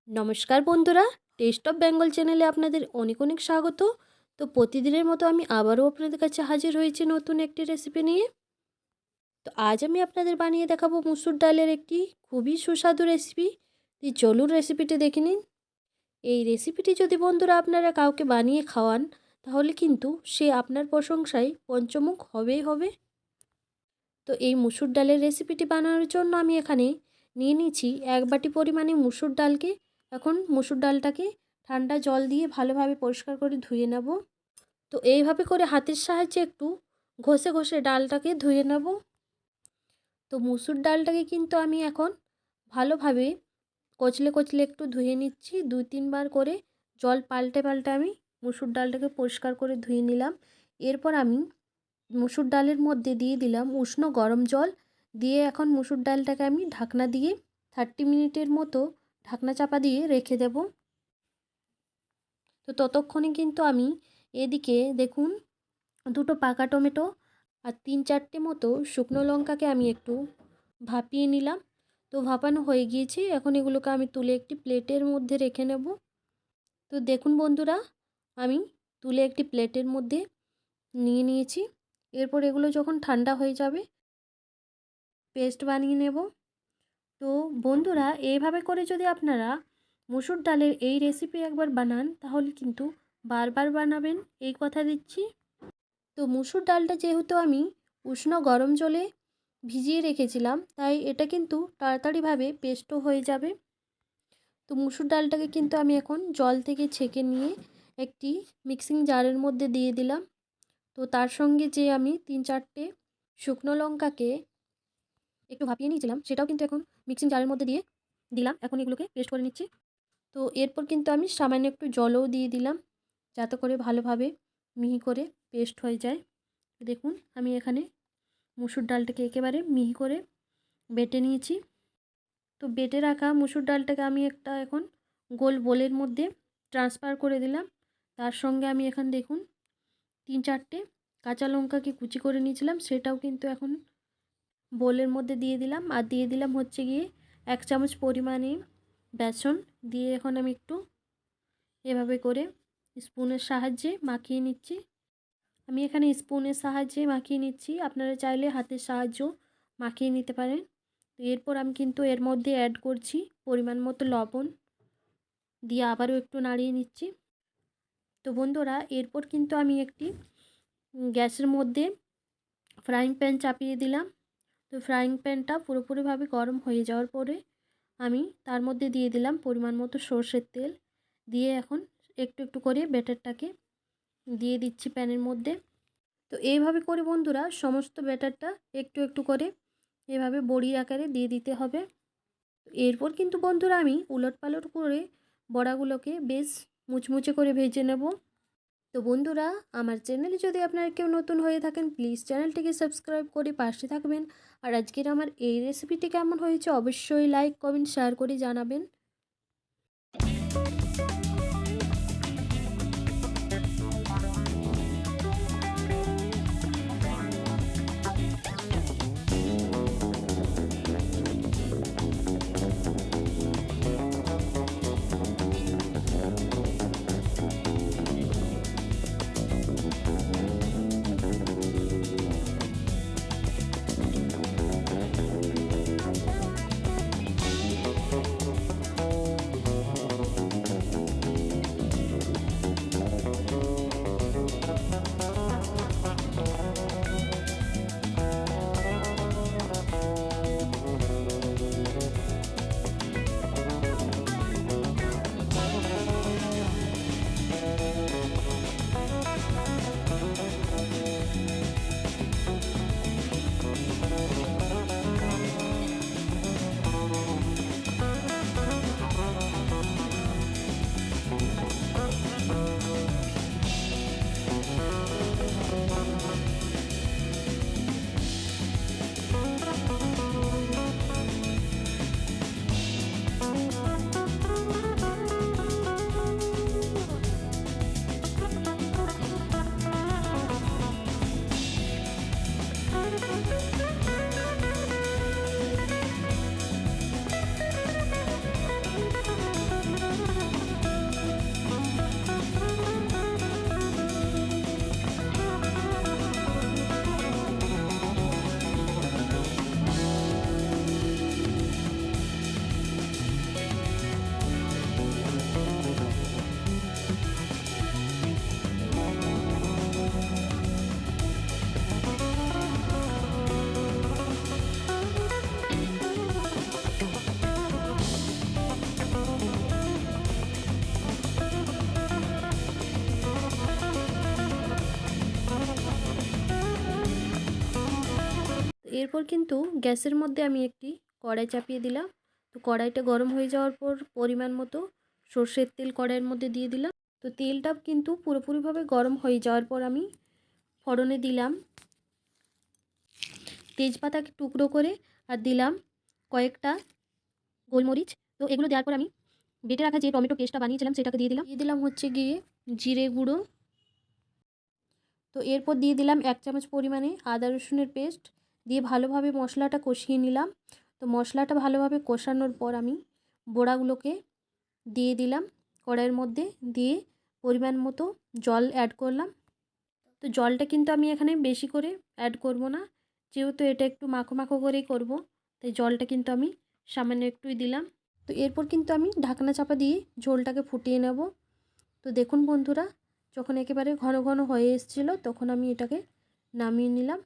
নমস্কার বন্ধুরা, test of Bengal চ্যানেলে আপনাদের অনেক অনেক স্বাগত। তো প্রতিদিনের মতো আমি আবারও আপনাদের কাছে হাজির হয়েছি নতুন একটি রেসিপি নিয়ে। তো আজ আমি আপনাদের বানিয়ে দেখাবো মুসুর ডালের একটি খুবই সুস্বাদু রেসিপি। তো চলুন রেসিপিটি দেখে নিন। এই রেসিপিটি যদি বন্ধুরা আপনারা কাউকে বানিয়ে খাওয়ান, তাহলে কিন্তু সে আপনার প্রশংসায় পঞ্চমুখ হবেই হবে। তো এই মুসুর ডালের রেসিপিটি বানানোর জন্য আমি এখানে নিয়ে নিচ্ছি 1 বাটি পরিমাণে মুসুর ডালকে। এখন মুসুর ডালটাকে ঠান্ডা জল দিয়ে ভালোভাবে পরিষ্কার করে ধুয়ে নেব। তো এইভাবে করে হাতের সাহায্যে একটু ঘষে ঘষে ডালটাকে ধুয়ে নেব। তো মুসুর ডালটাকে কিন্তু আমি এখন ভালোভাবে কচলে কচলে একটু ধুয়ে নিচ্ছি। 2-3 বার করে জল পাল্টে পাল্টে আমি মুসুর ডালটাকে পরিষ্কার করে ধুয়ে নিলাম। এরপর আমি মুসুর ডালের মধ্যে দিয়ে দিলাম উষ্ণ গরম জল। দিয়ে এখন মুসুর ডালটাকে আমি ঢাকনা দিয়ে 30 মিনিটের মতো ঢাকনা চাপা দিয়ে রেখে দেব। তো ততক্ষণে কিন্তু আমি এদিকে দেখুন, 2টো পাকা টমেটো আর 3-4টে মতো শুকনো লঙ্কাকে আমি একটু ভাপিয়ে নিলাম। তো ভাপানো হয়ে গিয়েছে, এখন এগুলোকে আমি তুলে একটি প্লেটের মধ্যে রেখে নেব। তো দেখুন বন্ধুরা, আমি তুলে একটি প্লেটের মধ্যে নিয়ে নিয়েছি। এরপর এগুলো যখন ঠান্ডা হয়ে যাবে পেস্ট বানিয়ে নেব। তো বন্ধুরা, এইভাবে করে যদি আপনারা মুসুর ডালের এই রেসিপি একবার বানান, তাহলে কিন্তু বারবার বানাবেন, এই কথা দিচ্ছি। তো মুসুর ডালটা যেহেতু আমি উষ্ণ গরম জলে ভিজিয়ে রেখেছিলাম, তাই এটা কিন্তু তাড়াতাড়িভাবে পেস্টও হয়ে যাবে। তো মুসুর ডালটাকে কিন্তু আমি এখন জল থেকে ছেঁকে নিয়ে একটি মিক্সিং জারের মধ্যে দিয়ে দিলাম। তো তার সঙ্গে যে আমি 3-4টে শুকনো লঙ্কাকে একটু ভাপিয়ে নিয়েছিলাম, সেটাও কিন্তু এখন মিক্সিং জারের মধ্যে দিয়ে দিলাম। এখন এগুলোকে পেস্ট করে নিচ্ছি। তো এরপর কিন্তু আমি সামান্য একটু জলও দিয়ে দিলাম, যাতে করে ভালোভাবে মিহি করে পেস্ট হয়ে যায়। দেখুন, আমি এখানে মুসুর ডালটাকে একেবারে মিহি করে বেটে নিয়েছি। তো বেটে রাখা মুসুর ডালটাকে আমি একটা এখন গোল বোলের মধ্যে ট্রান্সফার করে দিলাম। তার সঙ্গে আমি এখন দেখুন 3-4টে কাঁচা লঙ্কাকে কুচি করে নিয়েছিলাম, সেটাও কিন্তু এখন বোলের মধ্যে দিয়ে দিলাম। আর দিয়ে দিলাম হচ্ছে গিয়ে 1 চামচ পরিমাণে বেসন। দিয়ে এখন আমি একটু এভাবে করে স্পুনের সাহায্যে মাখিয়ে নিচ্ছি। আমি এখানে স্পুনের সাহায্যে মাখিয়ে নিচ্ছি, আপনারা চাইলে হাতের সাহায্যেও মাখিয়ে নিতে পারেন। তো এরপর আমি কিন্তু এর মধ্যে অ্যাড করছি পরিমাণ মতো লবণ, দিয়ে আবারও একটু নাড়িয়ে নিচ্ছি। তো বন্ধুরা, এরপর কিন্তু আমি একটি গ্যাসের মধ্যে ফ্রাইং প্যান চাপিয়ে দিলাম। তো ফ্রাইং প্যানটা পুরোপুরিভাবে গরম হয়ে যাওয়ার পরে আমি তার মধ্যে দিয়ে দিলাম পরিমাণ মতো সর্ষের তেল। দিয়ে এখন একটু একটু করে ব্যাটারটাকে দিয়ে দিচ্ছি প্যানের মধ্যে। তো এইভাবে করে বন্ধুরা সমস্ত ব্যাটারটা একটু একটু করে এভাবে বড়ির আকারে দিয়ে দিতে হবে। এরপর কিন্তু বন্ধুরা আমি উলটপালট করে বড়াগুলোকে বেশ মুচমুচে করে ভেজে নেব। তো বন্ধুরা, আমার চ্যানেলে যদি আপনারা কেউ নতুন হয়ে থাকেন, প্লিজ চ্যানেলটিকে সাবস্ক্রাইব করে পাশে থাকবেন। আর আজকের আমার এই রেসিপিটি কেমন হয়েছে অবশ্যই লাইক কমেন্ট শেয়ার করে জানাবেন। এরপর কিন্তু গ্যাসের মধ্যে আমি একটি কড়াই চাপিয়ে দিলাম। তো কড়াইটা গরম হয়ে যাওয়ার পর পরিমাণ মতো সর্ষের তেল কড়াইয়ের মধ্যে দিয়ে দিলাম। তো তেলটা কিন্তু পুরোপুরিভাবে গরম হয়ে যাওয়ার পর আমি ফোড়নে দিলাম তেজপাতাকে টুকরো করে, আর দিলাম কয়েকটা গোলমরিচ। তো এগুলো দেওয়ার পর আমি বেটে রাখা যে টমেটো পেস্টটা বানিয়েছিলাম সেটাকে দিয়ে দিলাম হচ্ছে গিয়ে জিরে গুঁড়ো। তো এরপর দিয়ে দিলাম 1 চামচ পরিমাণে আদা রসুনের পেস্ট, দিয়ে ভালোভাবে মশলাটা কষিয়ে নিলাম। তো মশলাটা ভালোভাবে কষানোর পর আমি বড়াগুলোকে দিয়ে দিলাম কড়াইয়ের মধ্যে, দিয়ে পরিমাণ মতো জল অ্যাড করলাম। তো জলটা কিন্তু আমি এখানে বেশি করে অ্যাড করব না, যেহেতু এটা একটু মাখো মাখো করেই করব, তাই জলটা কিন্তু আমি সামান্য একটুই দিলাম। তো এরপর কিন্তু আমি ঢাকনা চাপা দিয়ে ঝোলটাকে ফুটিয়ে নেব। তো দেখুন বন্ধুরা, যখন একেবারে ঘন ঘন হয়ে এসেছিলো তখন আমি এটাকে নামিয়ে নিলাম।